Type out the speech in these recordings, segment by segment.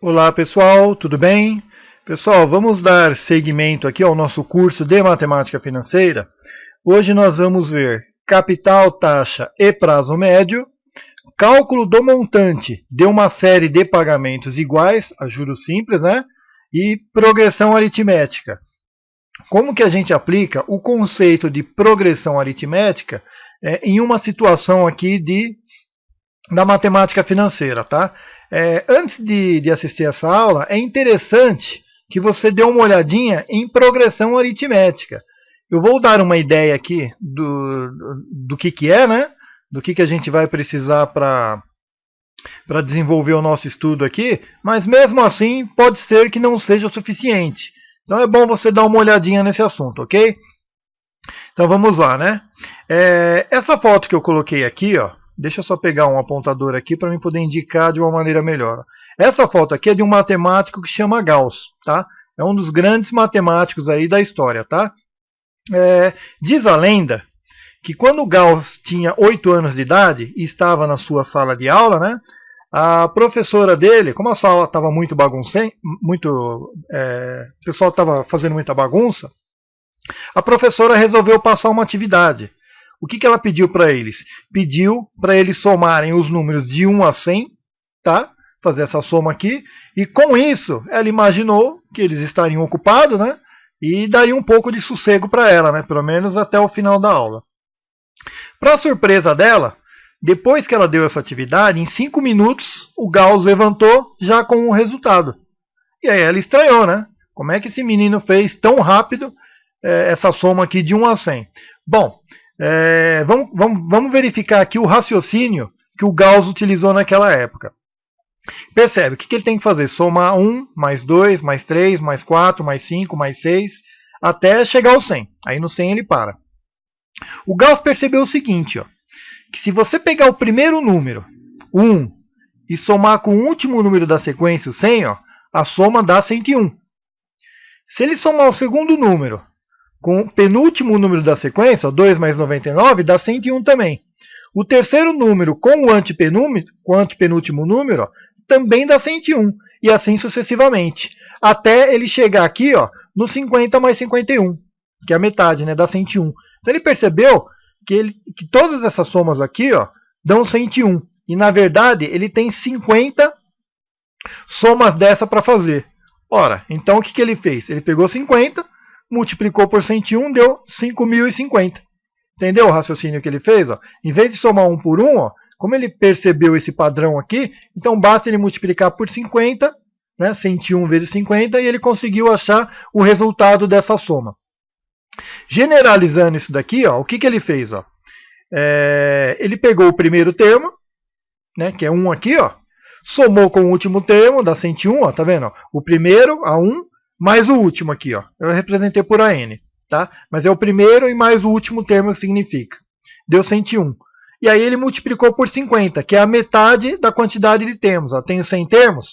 Olá pessoal, tudo bem? Pessoal, vamos dar seguimento aqui ao nosso curso de Matemática Financeira. Hoje nós vamos ver capital, taxa e prazo médio, cálculo do montante de uma série de pagamentos iguais a juros simples, né? E progressão aritmética. Como que a gente aplica o conceito de progressão aritmética em uma situação aqui da matemática financeira, tá? Antes de assistir essa aula, é interessante que você dê uma olhadinha em progressão aritmética. Eu vou dar uma ideia aqui do que é, né? Do que a gente vai precisar para desenvolver o nosso estudo aqui, mas mesmo assim pode ser que não seja o suficiente. Então é bom você dar uma olhadinha nesse assunto, ok? Então vamos lá, né? Essa foto que eu coloquei aqui, ó, deixa eu só pegar um apontador aqui para eu poder indicar de uma maneira melhor. Essa foto aqui é de um matemático que chama Gauss, tá? É um dos grandes matemáticos aí da história, tá? Diz a lenda que quando Gauss tinha 8 anos de idade e estava na sua sala de aula, né? A professora dele, como a sala estava muito bagunçada, o pessoal estava fazendo muita bagunça, a professora resolveu passar uma atividade. O que ela pediu para eles? Pediu para eles somarem os números de 1 a 100, tá? Fazer essa soma aqui, e com isso ela imaginou que eles estariam ocupados, né? E daria um pouco de sossego para ela, né? Pelo menos até o final da aula. Para surpresa dela, depois que ela deu essa atividade, em 5 minutos o Gauss levantou já com o resultado. E aí ela estranhou, né? Como é que esse menino fez tão rápido essa soma aqui de 1 a 100? Bom, vamos verificar aqui o raciocínio que o Gauss utilizou naquela época. Percebe, o que ele tem que fazer? Somar 1, mais 2, mais 3, mais 4, mais 5, mais 6, até chegar ao 100. Aí no 100 ele para. O Gauss percebeu o seguinte, ó, que se você pegar o primeiro número, 1, e somar com o último número da sequência, o 100, ó, a soma dá 101. Se ele somar o segundo número com o penúltimo número da sequência, 2 mais 99, dá 101 também. O terceiro número com o antepenúltimo número, ó, também dá 101. E assim sucessivamente. Até ele chegar aqui, ó, no 50 mais 51, que é a metade, né, dá 101. Então ele percebeu que todas essas somas aqui, ó, dão 101. E na verdade ele tem 50 somas dessa para fazer. Ora, então o que ele fez? Ele pegou 50, multiplicou por 101, deu 5.050. Entendeu o raciocínio que ele fez? Ó? Em vez de somar 1 por 1, ó, como ele percebeu esse padrão aqui, então basta ele multiplicar por 50, né, 101 vezes 50, e ele conseguiu achar o resultado dessa soma. Generalizando isso daqui, ó, o que ele fez? Ó? Ele pegou o primeiro termo, né, que é 1 aqui, ó, somou com o último termo, dá 101, ó, tá vendo? Ó? O primeiro, a 1, mais o último aqui, ó. Eu representei por AN, tá? Mas é o primeiro e mais o último termo que significa. Deu 101. E aí ele multiplicou por 50, que é a metade da quantidade de termos. Ó. Tenho 100 termos,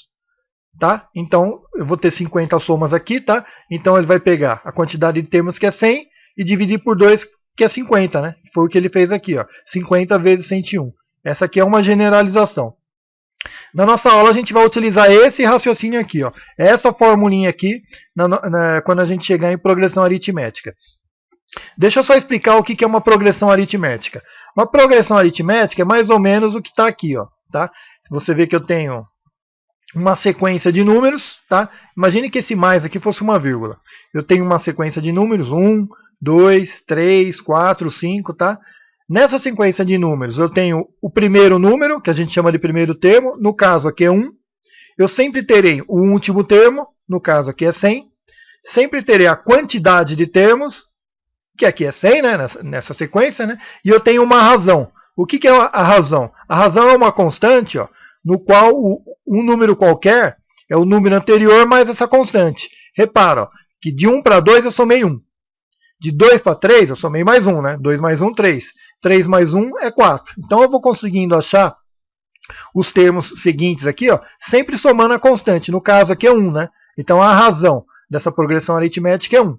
tá? Então eu vou ter 50 somas aqui, tá? Então ele vai pegar a quantidade de termos que é 100 e dividir por 2, que é 50, né? Foi o que ele fez aqui, ó. 50 vezes 101. Essa aqui é uma generalização. Na nossa aula a gente vai utilizar esse raciocínio aqui, ó, essa formulinha aqui, quando a gente chegar em progressão aritmética. Deixa eu só explicar o que é uma progressão aritmética. Uma progressão aritmética é mais ou menos o que está aqui, ó, tá? Você vê que eu tenho uma sequência de números, tá? Imagine que esse mais aqui fosse uma vírgula. Eu tenho uma sequência de números, 1, 2, 3, 4, 5, tá? Nessa sequência de números, eu tenho o primeiro número, que a gente chama de primeiro termo, no caso aqui é 1. Eu sempre terei o último termo, no caso aqui é 100. Sempre terei a quantidade de termos, que aqui é 100, né, nessa sequência, né? E eu tenho uma razão. O que é a razão? A razão é uma constante, ó, no qual um número qualquer é o número anterior mais essa constante. Repara, ó, que de 1 para 2 eu somei 1. De 2 para 3 eu somei mais 1, né? 2 mais 1, 3. 3 mais 1 é 4. Então eu vou conseguindo achar os termos seguintes aqui, ó, sempre somando a constante. No caso aqui é 1, né? Então a razão dessa progressão aritmética é 1.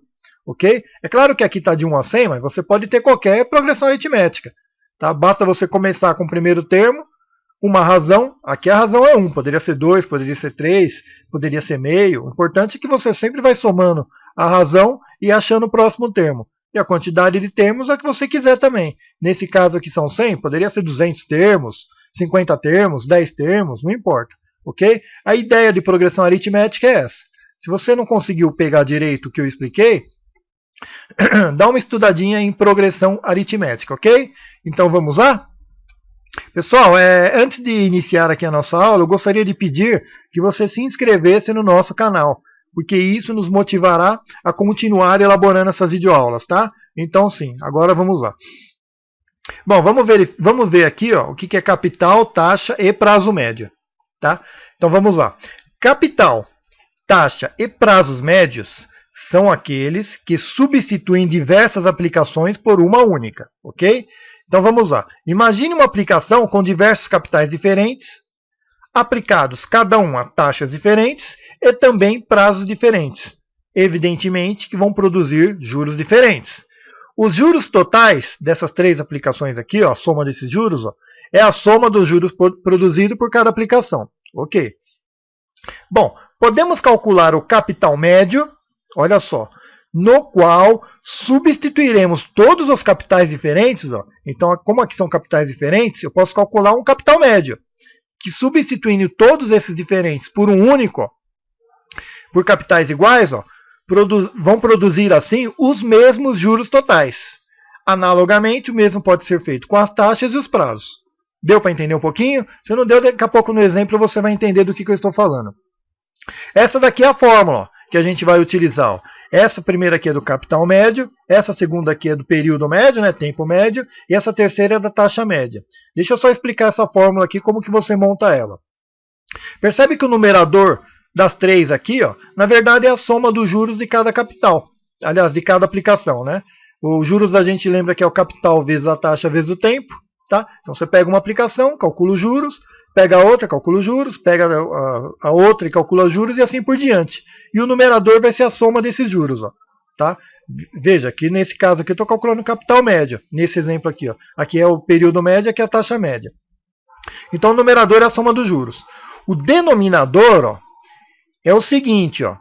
Ok? É claro que aqui está de 1 a 100, mas você pode ter qualquer progressão aritmética. Tá? Basta você começar com o primeiro termo, uma razão, aqui a razão é 1, poderia ser 2, poderia ser 3, poderia ser meio. O importante é que você sempre vai somando a razão e achando o próximo termo. E a quantidade de termos é a que você quiser também. Nesse caso aqui são 100, poderia ser 200 termos, 50 termos, 10 termos, não importa. Ok? A ideia de progressão aritmética é essa. Se você não conseguiu pegar direito o que eu expliquei, dá uma estudadinha em progressão aritmética, ok? Então vamos lá? Pessoal, antes de iniciar aqui a nossa aula, eu gostaria de pedir que você se inscrevesse no nosso canal, porque isso nos motivará a continuar elaborando essas videoaulas, tá? Então sim, agora vamos lá. Bom, vamos ver aqui ó, o que é capital, taxa e prazo médio. Tá? Então vamos lá. Capital, taxa e prazos médios são aqueles que substituem diversas aplicações por uma única, ok? Então vamos lá. Imagine uma aplicação com diversos capitais diferentes, aplicados cada um a taxas diferentes e também prazos diferentes. Evidentemente que vão produzir juros diferentes. Os juros totais dessas três aplicações aqui, ó, a soma desses juros, ó, é a soma dos juros produzidos por cada aplicação. Ok. Bom, podemos calcular o capital médio, olha só, no qual substituiremos todos os capitais diferentes. Ó. Então, como aqui são capitais diferentes, eu posso calcular um capital médio, que substituindo todos esses diferentes por um único, ó, por capitais iguais, ó, vão produzir assim os mesmos juros totais. Analogamente, o mesmo pode ser feito com as taxas e os prazos. Deu para entender um pouquinho? Se não deu, daqui a pouco no exemplo você vai entender do que eu estou falando. Essa daqui é a fórmula ó, que a gente vai utilizar. Ó. Essa primeira aqui é do capital médio, essa segunda aqui é do período médio, né, tempo médio, e essa terceira é da taxa média. Deixa eu só explicar essa fórmula aqui, como que você monta ela. Percebe que o numerador das três aqui, ó, na verdade é a soma dos juros de cada capital. Aliás, de cada aplicação. Né? Os juros a gente lembra que é o capital vezes a taxa vezes o tempo. Tá? Então você pega uma aplicação, calcula os juros, pega a outra, calcula os juros, pega a outra e calcula os juros e assim por diante. E o numerador vai ser a soma desses juros. Ó, tá? Veja, aqui nesse caso aqui eu estou calculando o capital médio. Nesse exemplo aqui. Ó. Aqui é o período médio, aqui é a taxa média. Então o numerador é a soma dos juros. O denominador ó, é o seguinte. Ó,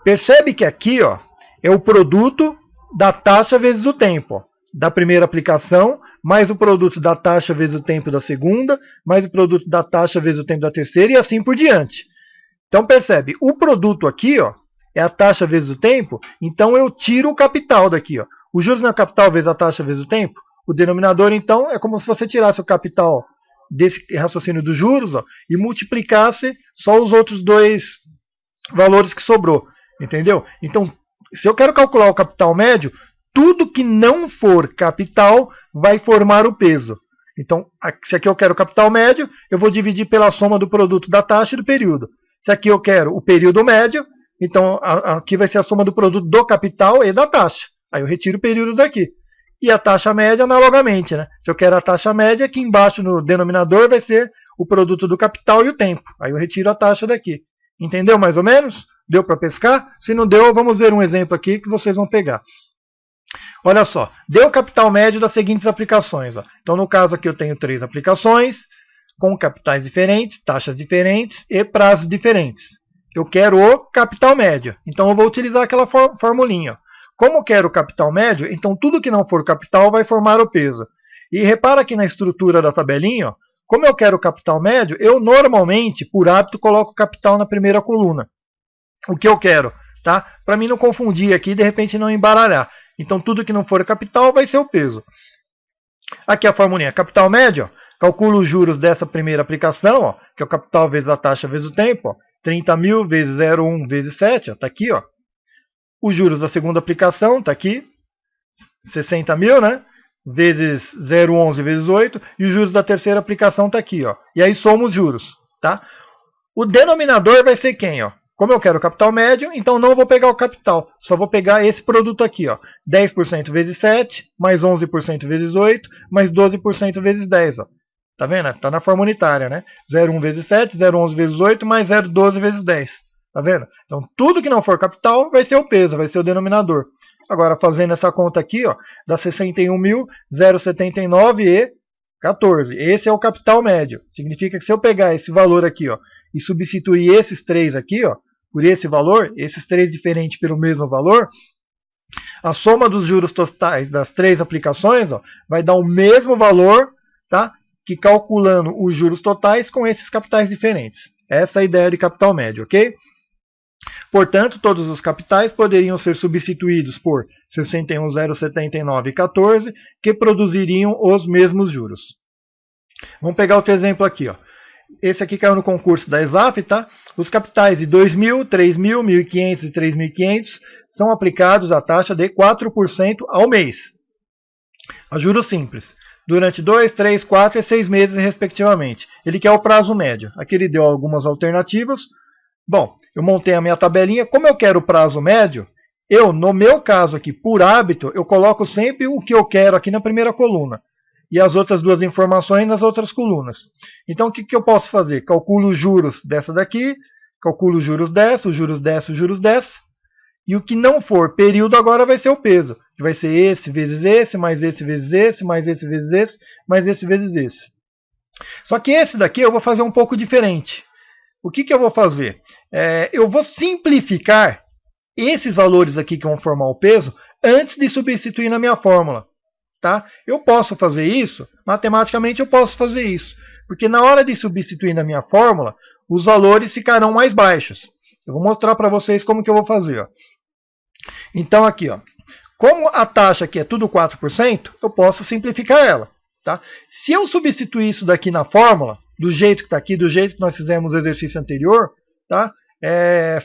percebe que aqui ó, é o produto da taxa vezes o tempo. Ó, da primeira aplicação, mais o produto da taxa vezes o tempo da segunda, mais o produto da taxa vezes o tempo da terceira e assim por diante. Então percebe, o produto aqui ó, é a taxa vezes o tempo, então eu tiro o capital daqui. Ó. Os juros não é o capital vezes a taxa vezes o tempo. O denominador então é como se você tirasse o capital desse raciocínio dos juros ó, e multiplicasse só os outros dois valores que sobrou. Entendeu? Então, se eu quero calcular o capital médio, tudo que não for capital vai formar o peso. Então, se aqui eu quero o capital médio, eu vou dividir pela soma do produto da taxa e do período. Se aqui eu quero o período médio, então aqui vai ser a soma do produto do capital e da taxa. Aí eu retiro o período daqui. E a taxa média analogamente. Né? Se eu quero a taxa média, aqui embaixo no denominador vai ser o produto do capital e o tempo. Aí eu retiro a taxa daqui. Entendeu mais ou menos? Deu para pescar? Se não deu, vamos ver um exemplo aqui que vocês vão pegar. Olha só, deu o capital médio das seguintes aplicações. Ó. Então, no caso aqui eu tenho 3 aplicações, com capitais diferentes, taxas diferentes e prazos diferentes. Eu quero o capital médio, então eu vou utilizar aquela formulinha. Ó. Como eu quero o capital médio, então tudo que não for capital vai formar o peso. E repara aqui na estrutura da tabelinha, ó, como eu quero o capital médio, eu normalmente, por hábito, coloco o capital na primeira coluna. O que eu quero, tá? Para mim não confundir aqui e de repente não embaralhar. Então, tudo que não for capital vai ser o peso. Aqui a formulinha. Capital médio, ó, calculo os juros dessa primeira aplicação, ó, que é o capital vezes a taxa vezes o tempo. Ó, 30 mil vezes 0,1 vezes 7, está aqui. Ó. Os juros da segunda aplicação, está aqui. 60 mil, né? Vezes 0,11 vezes 8. E os juros da terceira aplicação está aqui. Ó. E aí somos os juros. Tá? O denominador vai ser quem? Ó? Como eu quero o capital médio, então não vou pegar o capital. Só vou pegar esse produto aqui. Ó, 10% vezes 7, mais 11% vezes 8, mais 12% vezes 10. Ó. Tá vendo? Está na forma unitária. Né? 0,1 vezes 7, 0,11 vezes 8, mais 0,12 vezes 10. Tá vendo? Então, tudo que não for capital vai ser o peso, vai ser o denominador. Agora, fazendo essa conta aqui, ó, dá 61.079,14. Esse é o capital médio. Significa que se eu pegar esse valor aqui, ó, e substituir esses três aqui, ó, por esse valor, esses três diferentes pelo mesmo valor, a soma dos juros totais das três aplicações, ó, vai dar o mesmo valor, tá? Que calculando os juros totais com esses capitais diferentes. Essa é a ideia de capital médio, ok? Portanto, todos os capitais poderiam ser substituídos por 61.079,14, que produziriam os mesmos juros. Vamos pegar outro exemplo aqui, ó. Esse aqui caiu no concurso da ESAF, tá? Os capitais de 2.000, 3.000, 1.500 e 3.500 são aplicados à taxa de 4% ao mês, a juros simples, durante 2, 3, 4 e 6 meses, respectivamente. Ele quer o prazo médio. Aqui ele deu algumas alternativas. Bom, eu montei a minha tabelinha. Como eu quero o prazo médio, no meu caso aqui, por hábito, eu coloco sempre o que eu quero aqui na primeira coluna e as outras duas informações nas outras colunas. Então, o que eu posso fazer? Calculo os juros dessa daqui, calculo os juros dessa, os juros dessa, os juros dessa. E o que não for período agora vai ser o peso, que vai ser esse vezes esse, mais esse vezes esse, mais esse vezes esse, mais esse vezes esse. Só que esse daqui eu vou fazer um pouco diferente. O que eu vou fazer? Eu vou simplificar esses valores aqui que vão formar o peso antes de substituir na minha fórmula. Tá? Eu posso fazer isso, matematicamente eu posso fazer isso, porque na hora de substituir na minha fórmula, os valores ficarão mais baixos. Eu vou mostrar para vocês como que eu vou fazer. Ó. Então aqui, ó, como a taxa aqui é tudo 4%, eu posso simplificar ela. Tá? Se eu substituir isso daqui na fórmula, do jeito que está aqui, do jeito que nós fizemos no exercício anterior, tá?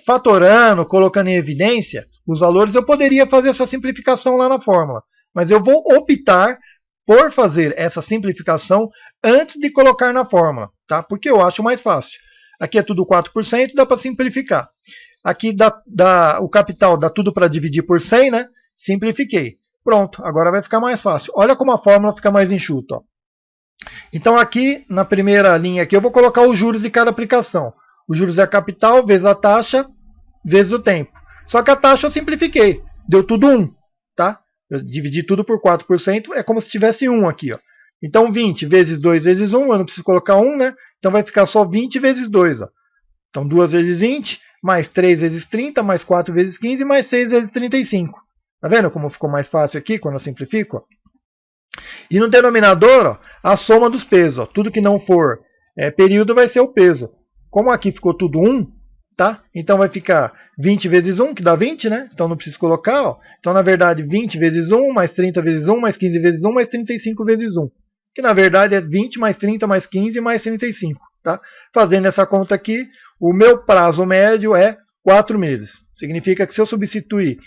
Fatorando, colocando em evidência os valores, eu poderia fazer essa simplificação lá na fórmula. Mas eu vou optar por fazer essa simplificação antes de colocar na fórmula, tá? Porque eu acho mais fácil. Aqui é tudo 4%, dá para simplificar. Aqui o capital dá tudo para dividir por 100, né? Simplifiquei. Pronto, agora vai ficar mais fácil. Olha como a fórmula fica mais enxuta. Ó. Então aqui, na primeira linha aqui, eu vou colocar os juros de cada aplicação. Os juros é a capital vezes a taxa vezes o tempo. Só que a taxa eu simplifiquei. Deu tudo 1, tá? Eu dividi tudo por 4%, é como se tivesse 1 aqui, ó. Então 20 vezes 2 vezes 1, eu não preciso colocar 1, né? Então vai ficar só 20 vezes 2, ó. Então 2 vezes 20, mais 3 vezes 30, mais 4 vezes 15, mais 6 vezes 35. Tá vendo como ficou mais fácil aqui, quando eu simplifico? Ó? E no denominador, ó, a soma dos pesos. Ó. Tudo que não for período vai ser o peso. Como aqui ficou tudo 1, tá? Então vai ficar 20 vezes 1, que dá 20, né? Então não preciso colocar, ó. Então na verdade 20 vezes 1, mais 30 vezes 1, mais 15 vezes 1, mais 35 vezes 1. Que na verdade é 20 mais 30 mais 15 mais 35, tá? Fazendo essa conta aqui, o meu prazo médio é 4 meses. Significa que se eu substituir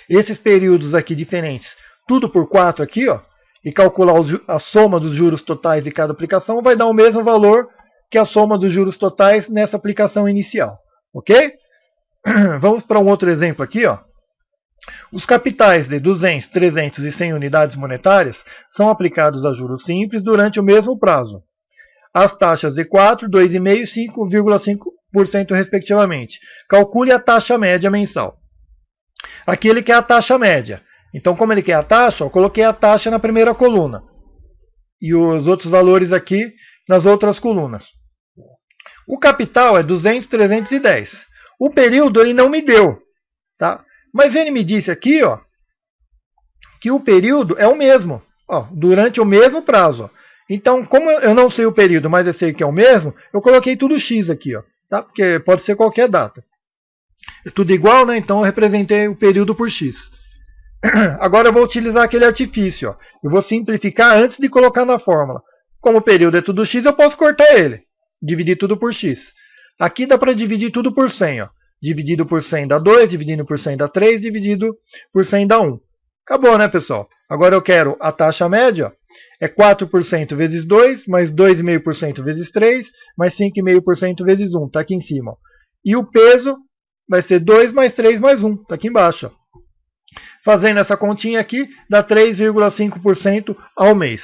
esses períodos aqui diferentes, tudo por 4 aqui, ó, e calcular a soma dos juros totais de cada aplicação, vai dar o mesmo valor que a soma dos juros totais nessa aplicação inicial. Ok? Vamos para um outro exemplo aqui. Ó. Os capitais de 200, 300 e 100 unidades monetárias são aplicados a juros simples durante o mesmo prazo. As taxas de 4, 2,5% e 5,5% respectivamente. Calcule a taxa média mensal. Aqui ele quer a taxa média. Então, como ele quer a taxa, eu coloquei a taxa na primeira coluna. E os outros valores aqui nas outras colunas. O capital é 200, 310. O período ele não me deu. Tá? Mas ele me disse aqui, ó, que o período é o mesmo. Ó, durante o mesmo prazo. Ó. Então, como eu não sei o período, mas eu sei que é o mesmo, eu coloquei tudo X aqui. Ó, tá? Porque pode ser qualquer data. É tudo igual, né? Então eu representei o período por X. Agora eu vou utilizar aquele artifício. Ó. Eu vou simplificar antes de colocar na fórmula. Como o período é tudo X, eu posso cortar ele. Dividir tudo por X. Aqui dá para dividir tudo por 100. Ó. Dividido por 100 dá 2, dividido por 100 dá 3, dividido por 100 dá 1. Acabou, né, pessoal? Agora eu quero a taxa média. Ó. É 4% vezes 2, mais 2,5% vezes 3, mais 5,5% vezes 1. Está aqui em cima. Ó. E o peso vai ser 2 mais 3 mais 1. Está aqui embaixo. Ó. Fazendo essa continha aqui, dá 3,5% ao mês.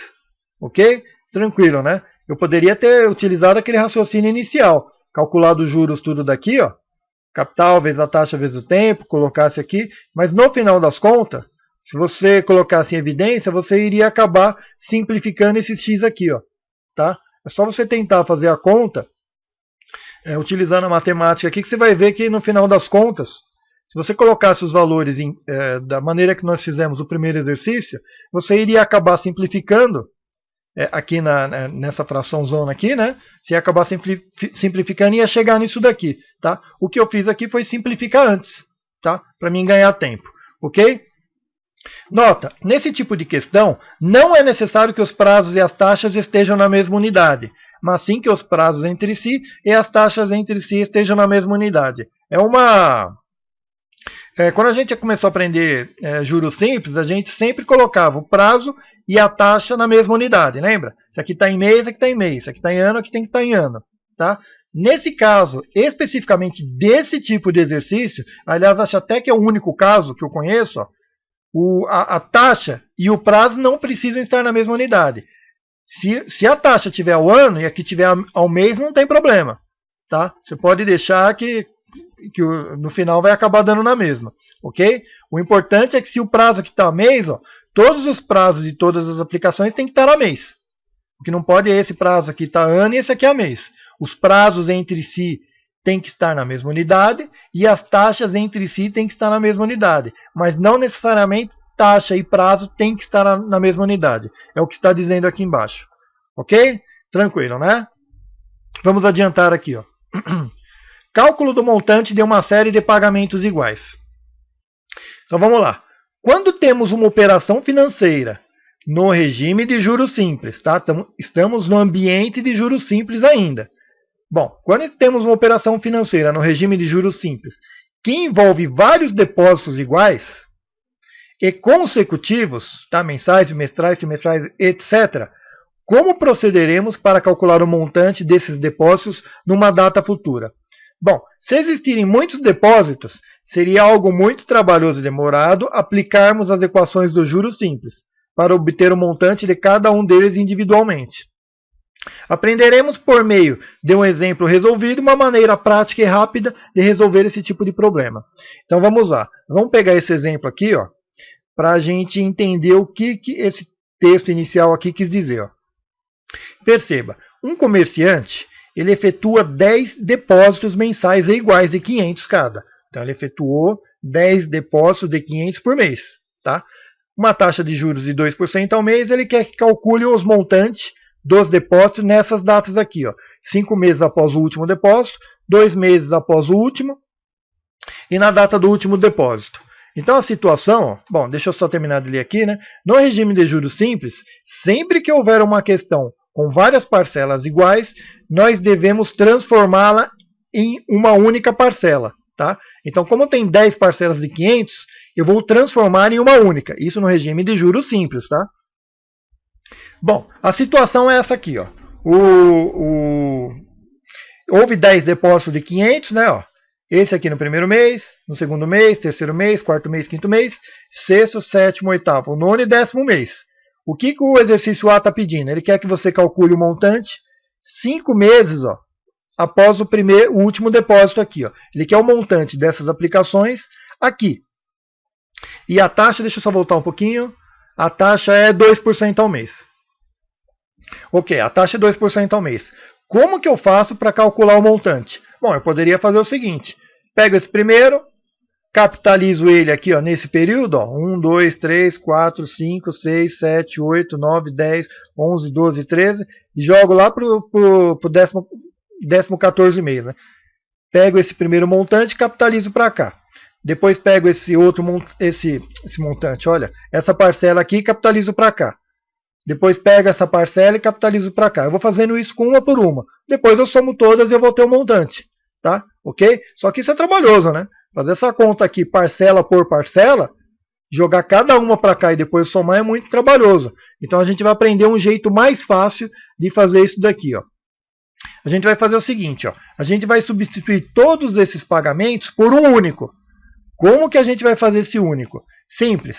Ok? Tranquilo, né? Eu poderia ter utilizado aquele raciocínio inicial. Calculado os juros tudo daqui, ó. capital vezes a taxa vezes o tempo, colocasse aqui, mas no final das contas, se você colocasse em evidência, você iria acabar simplificando esse x aqui, ó, tá? É só você tentar fazer a conta, utilizando a matemática aqui, que você vai ver que no final das contas, se você colocasse os valores da maneira que nós fizemos o primeiro exercício, você iria acabar simplificando, aqui nessa fração zona aqui, né? Você ia acabar simplificando e ia chegar nisso daqui, tá? O que eu fiz aqui foi simplificar antes, tá? Para mim ganhar tempo, ok? Nota, nesse tipo de questão, não é necessário que os prazos e as taxas estejam na mesma unidade, mas sim que os prazos entre si e as taxas entre si estejam na mesma unidade. Quando a gente começou a aprender juros simples, a gente sempre colocava o prazo e a taxa na mesma unidade, lembra? Isso aqui está em mês, isso aqui está em mês, isso aqui está em ano, aqui tem que estar em ano, tá? Nesse caso, especificamente desse tipo de exercício, aliás, acho até que é o único caso que eu conheço, ó, a taxa e o prazo não precisam estar na mesma unidade. Se a taxa tiver ao ano e aqui tiver ao mês, não tem problema, tá? Você pode deixar que no final vai acabar dando na mesma, ok? O importante é que se o prazo aqui está mês, ó, todos os prazos de todas as aplicações têm que estar a mês. O que não pode é esse prazo aqui estar ano e esse aqui a mês. Os prazos entre si têm que estar na mesma unidade e as taxas entre si têm que estar na mesma unidade. Mas não necessariamente taxa e prazo têm que estar na mesma unidade. É o que está dizendo aqui embaixo. Ok? Tranquilo, né? Vamos adiantar aqui, ó. Cálculo do montante de uma série de pagamentos iguais. Então vamos lá. Quando temos uma operação financeira no regime de juros simples, tá? Estamos no ambiente de juros simples ainda. Bom, quando temos uma operação financeira no regime de juros simples que envolve vários depósitos iguais e consecutivos, tá? Mensais, bimestrais, trimestrais, etc., como procederemos para calcular o montante desses depósitos numa data futura? Bom, se existirem muitos depósitos, seria algo muito trabalhoso e demorado aplicarmos as equações dos juros simples para obter o montante de cada um deles individualmente. Aprenderemos por meio de um exemplo resolvido uma maneira prática e rápida de resolver esse tipo de problema. Então vamos lá. Vamos pegar esse exemplo aqui, para a gente entender o que esse texto inicial aqui quis dizer. Ó. Perceba, um comerciante ele efetua 10 depósitos mensais iguais de 500 cada. Então ele efetuou 10 depósitos de 500 por mês. Tá? Uma taxa de juros de 2% ao mês, ele quer que calcule os montantes dos depósitos nessas datas aqui. Ó. 5 meses após o último depósito, 2 meses após o último e na data do último depósito. Então a situação, bom, deixa eu só terminar de ler aqui, né? No regime de juros simples, sempre que houver uma questão com várias parcelas iguais, nós devemos transformá-la em uma única parcela. Tá? Então, como tem 10 parcelas de 500, eu vou transformar em uma única. Isso no regime de juros simples. Tá? Bom, a situação é essa aqui. Ó. Houve 10 depósitos de 500, né? Ó. Esse aqui no primeiro mês, no segundo mês, terceiro mês, quarto mês, quinto mês, sexto, sétimo, oitavo, nono e 10º mês. O que o exercício A está pedindo? Ele quer que você calcule o montante 5 meses, ó, após o último depósito aqui. Ó. Ele quer o montante dessas aplicações aqui. E a taxa, deixa eu só voltar um pouquinho, a taxa é 2% ao mês. Ok, a taxa é 2% ao mês. Como que eu faço para calcular o montante? Bom, eu poderia fazer o seguinte, pego esse primeiro, capitalizo ele aqui ó, nesse período, ó, 1, 2, 3, 4, 5, 6, 7, 8, 9, 10, 11, 12, 13, e jogo lá para o 14º mês. Né? Pego esse primeiro montante e capitalizo para cá. Depois pego esse outro esse montante, olha, essa parcela aqui e capitalizo para cá. Depois pego essa parcela e capitalizo para cá. Eu vou fazendo isso com uma por uma. Depois eu somo todas e eu vou ter o montante. Tá? Ok? Só que isso é trabalhoso, né? Fazer essa conta aqui parcela por parcela, jogar cada uma para cá e depois somar é muito trabalhoso. Então a gente vai aprender um jeito mais fácil de fazer isso daqui. Ó. A gente vai fazer o seguinte, ó. A gente vai substituir todos esses pagamentos por um único. Como que a gente vai fazer esse único? Simples.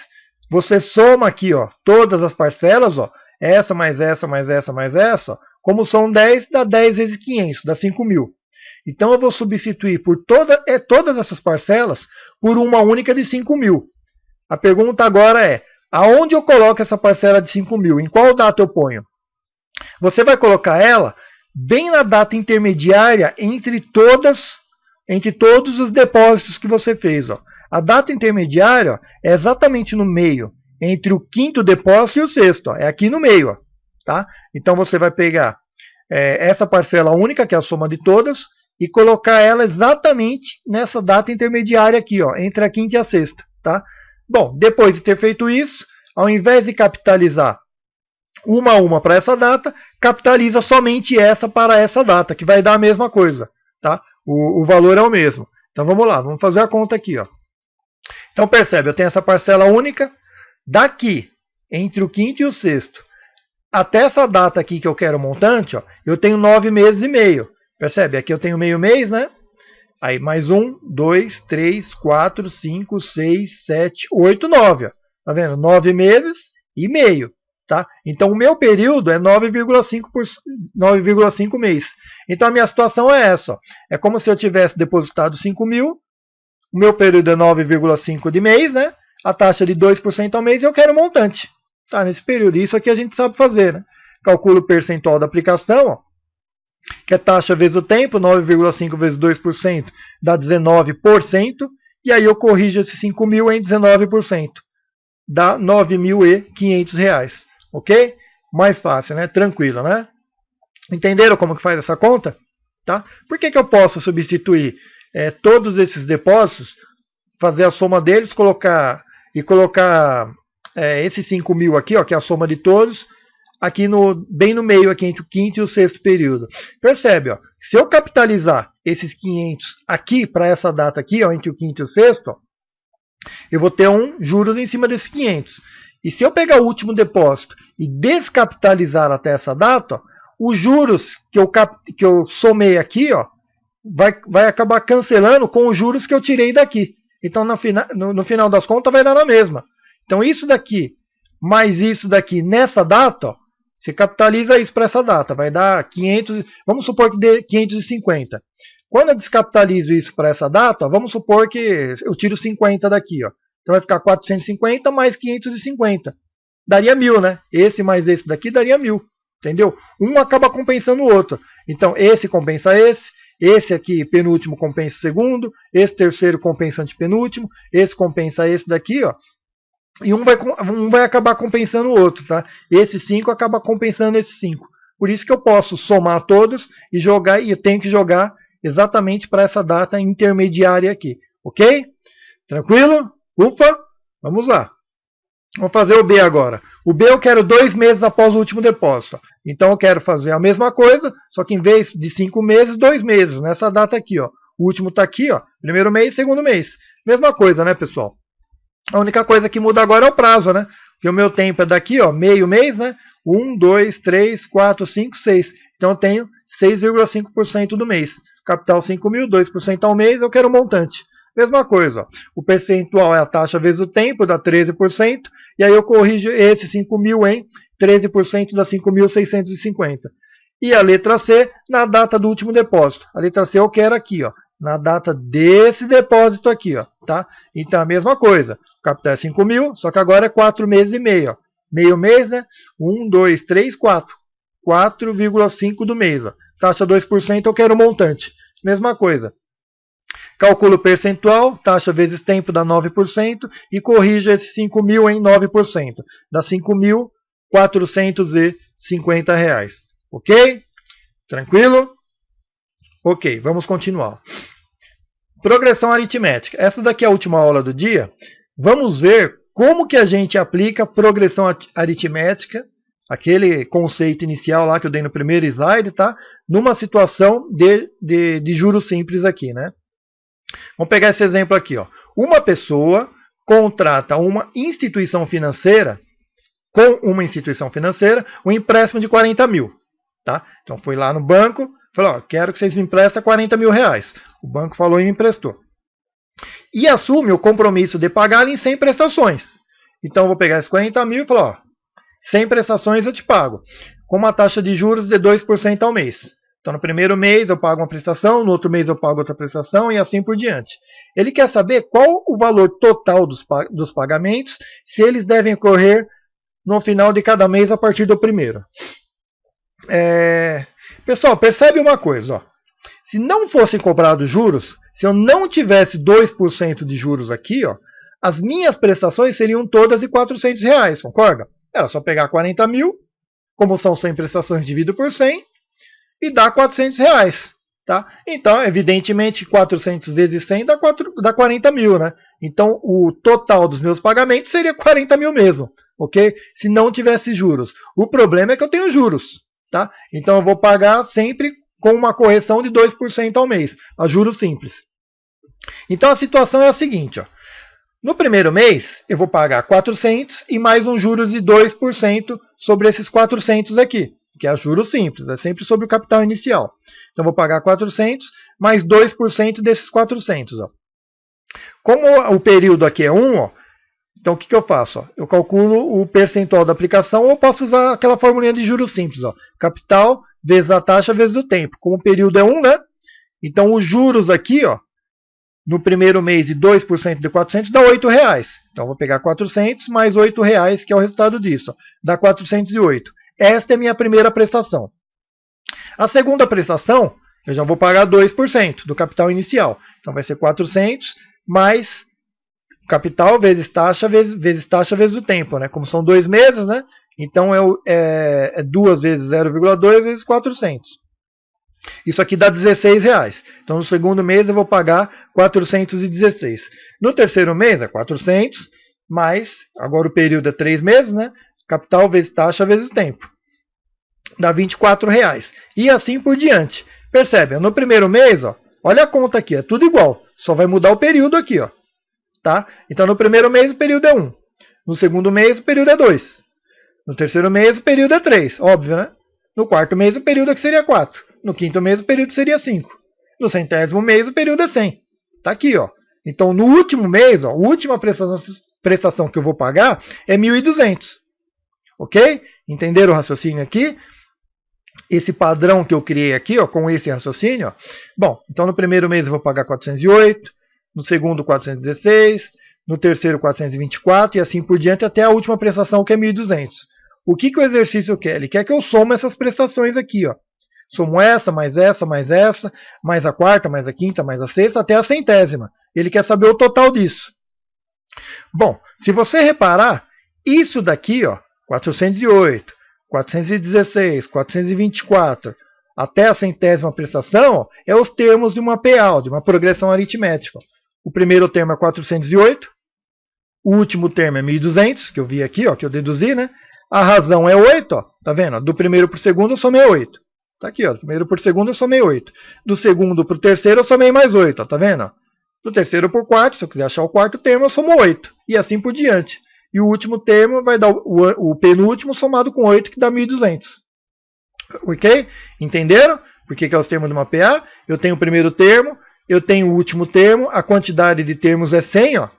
Você soma aqui ó, todas as parcelas, ó, essa mais essa mais essa mais essa, ó, como são 10, dá 10 vezes 500, dá 5.000. Então eu vou substituir por todas essas parcelas por uma única de 5.000. A pergunta agora é, aonde eu coloco essa parcela de 5.000? Em qual data eu ponho? Você vai colocar ela bem na data intermediária entre todos os depósitos que você fez. Ó. A data intermediária ó, é exatamente no meio, entre o quinto depósito e o sexto. Ó. É aqui no meio. Ó, tá? Então você vai pegar essa parcela única, que é a soma de todas, e colocar ela exatamente nessa data intermediária aqui, ó, entre a quinta e a sexta. Tá? Bom, depois de ter feito isso, ao invés de capitalizar uma a uma para essa data, capitaliza somente essa para essa data, que vai dar a mesma coisa. Tá? O valor é o mesmo. Então vamos lá, vamos fazer a conta aqui. Ó. Então percebe, eu tenho essa parcela única, daqui, entre o quinto e o sexto, até essa data aqui que eu quero o montante, ó, eu tenho 9 meses e meio. Percebe? Aqui eu tenho meio mês, né? Aí mais 1, 2, 3, 4, 5, 6, 7, 8, 9. Ó. Tá vendo? 9 meses e meio. Tá? Então o meu período é 9,5 meses. Então a minha situação é essa. Ó. É como se eu tivesse depositado 5.000, o meu período é 9,5 de mês, né? A taxa de 2% ao mês e eu quero um montante. Tá? Nesse período. Isso aqui a gente sabe fazer. Né? Calculo o percentual da aplicação, ó, que é taxa vezes o tempo, 9,5 vezes 2% dá 19%, e aí eu corrijo esse 5.000 em 19%, dá R$ 9.500, ok? Mais fácil, né? Tranquilo, né? Entenderam como que faz essa conta? Tá? Por que eu posso substituir todos esses depósitos, fazer a soma deles, colocar esses 5.000 aqui, ó, que é a soma de todos, aqui bem no meio, aqui entre o quinto e o sexto período. Percebe, ó, se eu capitalizar esses 500 aqui, para essa data aqui, ó, entre o quinto e o sexto, ó, eu vou ter juros em cima desses 500. E se eu pegar o último depósito e descapitalizar até essa data, ó, os juros que eu somei aqui, ó, vai acabar cancelando com os juros que eu tirei daqui. Então, no final das contas, vai dar na mesma. Então, isso daqui, mais isso daqui nessa data, ó, você capitaliza isso para essa data, vai dar 500, vamos supor que dê 550. Quando eu descapitalizo isso para essa data, ó, vamos supor que eu tiro 50 daqui. Ó. Então, vai ficar 450 mais 550. Daria 1.000, né? Esse mais esse daqui daria 1.000. Entendeu? Um acaba compensando o outro. Então, esse compensa esse aqui, penúltimo, compensa o segundo, esse terceiro compensa o antepenúltimo, esse compensa esse daqui, ó. E um vai acabar compensando o outro, tá? Esse 5 acaba compensando esse 5. Por isso que eu posso somar todos e jogar, e eu tenho que jogar exatamente para essa data intermediária aqui. Ok? Tranquilo? Ufa! Vamos lá. Vamos fazer o B agora. O B eu quero 2 meses após o último depósito. Então eu quero fazer a mesma coisa, só que em vez de 5 meses, 2 meses. Nessa data aqui, ó. O último está aqui, ó. Primeiro mês, segundo mês. Mesma coisa, né, pessoal? A única coisa que muda agora é o prazo, né? Porque o meu tempo é daqui, ó, meio mês, né? 1, 2, 3, 4, 5, 6. Então eu tenho 6,5% do mês. Capital 5.000, 2% ao mês, eu quero um montante. Mesma coisa, ó. O percentual é a taxa vezes o tempo, dá 13%. E aí eu corrijo esse 5.000 em 13% dá 5.650. E a letra C, na data do último depósito. A letra C eu quero aqui, ó. Na data desse depósito aqui, ó, tá? Então, a mesma coisa. O capital é 5.000, só que agora é 4 meses e meio, ó. Meio mês, né? 1, 2, 3, 4. 4,5 do mês, ó. Taxa 2%, eu quero o montante. Mesma coisa. Calculo o percentual, taxa vezes tempo dá 9%, e corrijo esse 5.000 em 9%. Dá R$ 5.450. Ok? Tranquilo? Ok, vamos continuar. Progressão aritmética. Essa daqui é a última aula do dia. Vamos ver como que a gente aplica progressão aritmética, aquele conceito inicial lá que eu dei no primeiro slide, tá? Numa situação de juros simples aqui, né? Vamos pegar esse exemplo aqui, ó. Uma pessoa contrata uma instituição financeira, um empréstimo de 40 mil, tá? Então foi lá no banco, falou, ó, quero que vocês me emprestem 40 mil reais. O banco falou e me emprestou. E assume o compromisso de pagar em 100 prestações. Então eu vou pegar esses 40 mil e falar, ó, 100 prestações eu te pago, com uma taxa de juros de 2% ao mês. Então, no primeiro mês eu pago uma prestação, no outro mês eu pago outra prestação e assim por diante. Ele quer saber qual o valor total dos pagamentos, se eles devem ocorrer no final de cada mês a partir do primeiro. Pessoal, percebe uma coisa. Ó. Se não fossem cobrados juros, se eu não tivesse 2% de juros aqui, ó, as minhas prestações seriam todas de R$400, concorda? Era só pegar 40 mil, como são 100 prestações, divido por 100 e dá R$400. Tá? Então, evidentemente, 400 vezes 100 dá 40 mil. Né? Então, o total dos meus pagamentos seria 40 mil mesmo. Ok? Se não tivesse juros. O problema é que eu tenho juros. Tá? Então, eu vou pagar sempre com uma correção de 2% ao mês. A juros simples. Então, a situação é a seguinte. Ó. No primeiro mês, eu vou pagar 400 e mais um juros de 2% sobre esses 400 aqui, que é juros simples, é sempre sobre o capital inicial. Então, eu vou pagar 400 mais 2% desses 400. Ó. Como o período aqui é 1, ó, então o que eu faço? Ó? Eu calculo o percentual da aplicação ou eu posso usar aquela formulinha de juros simples. Ó. Capital vezes a taxa vezes o tempo. Como o período é 1, né? Então, os juros aqui, ó, no primeiro mês de 2% de 400 dá R$8. Então, eu vou pegar 400 mais R$8, que é o resultado disso. Ó, dá 408. Esta é a minha primeira prestação. A segunda prestação, eu já vou pagar 2% do capital inicial. Então, vai ser 400 mais capital vezes taxa vezes o tempo. Né? Como são 2 meses, né? Então, é 2 vezes 0,2 vezes 400. Isso aqui dá R$16. Então, no segundo mês eu vou pagar 416. No terceiro mês é 400, mais, agora o período é 3 meses, né? Capital vezes taxa vezes o tempo. Dá R$24. E assim por diante. Percebe? No primeiro mês, ó, olha a conta aqui, é tudo igual. Só vai mudar o período aqui, ó. Tá? Então, no primeiro mês o período é 1. No segundo mês o período é 2. No terceiro mês o período é 3, óbvio, né? No quarto mês o período aqui seria 4. No quinto mês o período seria 5. No 100º mês o período é 100. Tá aqui, ó. Então, no último mês, ó, a última prestação que eu vou pagar é 1.200. Ok? Entenderam o raciocínio aqui? Esse padrão que eu criei aqui, ó, com esse raciocínio. Ó. Bom, então no primeiro mês eu vou pagar 408, no segundo 416, no terceiro 424 e assim por diante até a última prestação que é 1.200. O que o exercício quer? Ele quer que eu some essas prestações aqui, ó. Somo essa, mais a quarta, mais a quinta, mais a sexta, até a 100ª. Ele quer saber o total disso. Bom, se você reparar, isso daqui, ó, 408, 416, 424, até a 100ª prestação, ó, é os termos de uma PA, de uma progressão aritmética. O primeiro termo é 408, o último termo é 1.200, que eu vi aqui, ó, que eu deduzi, né? A razão é 8, ó, tá vendo? Do primeiro para o segundo eu somei 8. Tá aqui, ó. Do primeiro por segundo eu somei 8. Do segundo para o terceiro eu somei mais 8, ó. Tá vendo? Do terceiro por quarto, se eu quiser achar o quarto termo, eu somo 8. E assim por diante. E o último termo vai dar o penúltimo somado com 8, que dá 1.200. Ok? Entenderam? Por que é os termos de uma PA? Eu tenho o primeiro termo, eu tenho o último termo, a quantidade de termos é 100, ó.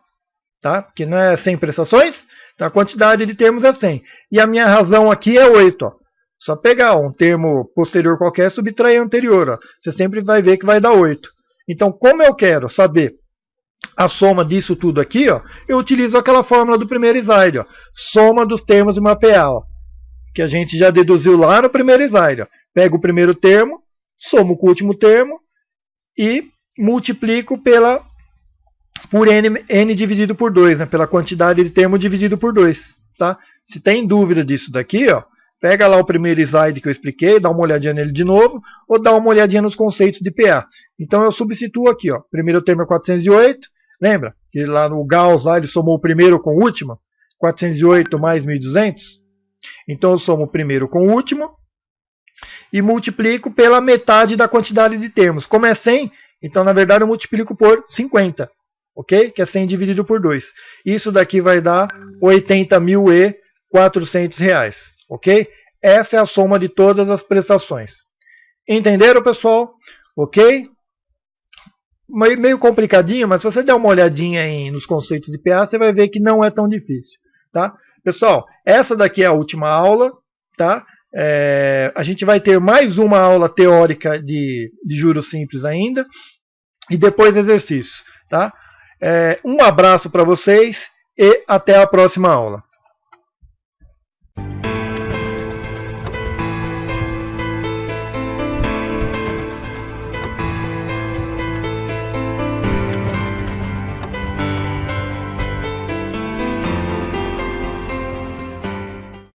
Tá? Porque não é 100 prestações, então a quantidade de termos é 100. E a minha razão aqui é 8, ó. Só pegar um termo posterior qualquer, subtrair o anterior. Ó. Você sempre vai ver que vai dar 8. Então, como eu quero saber a soma disso tudo aqui, ó, eu utilizo aquela fórmula do primeiro slide. Ó. Soma dos termos de uma PA, ó, que a gente já deduziu lá no primeiro slide. Ó. Pego o primeiro termo, somo com o último termo e multiplico por n dividido por 2, né, pela quantidade de termo dividido por 2. Tá? Se tem dúvida disso daqui, ó, pega lá o primeiro slide que eu expliquei, dá uma olhadinha nele de novo, ou dá uma olhadinha nos conceitos de PA. Então eu substituo aqui, ó. Primeiro termo é 408, lembra? Que lá no Gauss lá, ele somou o primeiro com o último, 408 mais 1.200. Então eu somo o primeiro com o último e multiplico pela metade da quantidade de termos. Como é 100, então na verdade eu multiplico por 50, ok? Que é 100 dividido por 2. Isso daqui vai dar R$80.400. Ok? Essa é a soma de todas as prestações. Entenderam, pessoal? Ok? Meio complicadinho, mas se você der uma olhadinha nos conceitos de PA, você vai ver que não é tão difícil. Tá? Pessoal, essa daqui é a última aula. Tá? A gente vai ter mais uma aula teórica de juros simples ainda, e depois exercícios. Tá? Um abraço para vocês e até a próxima aula.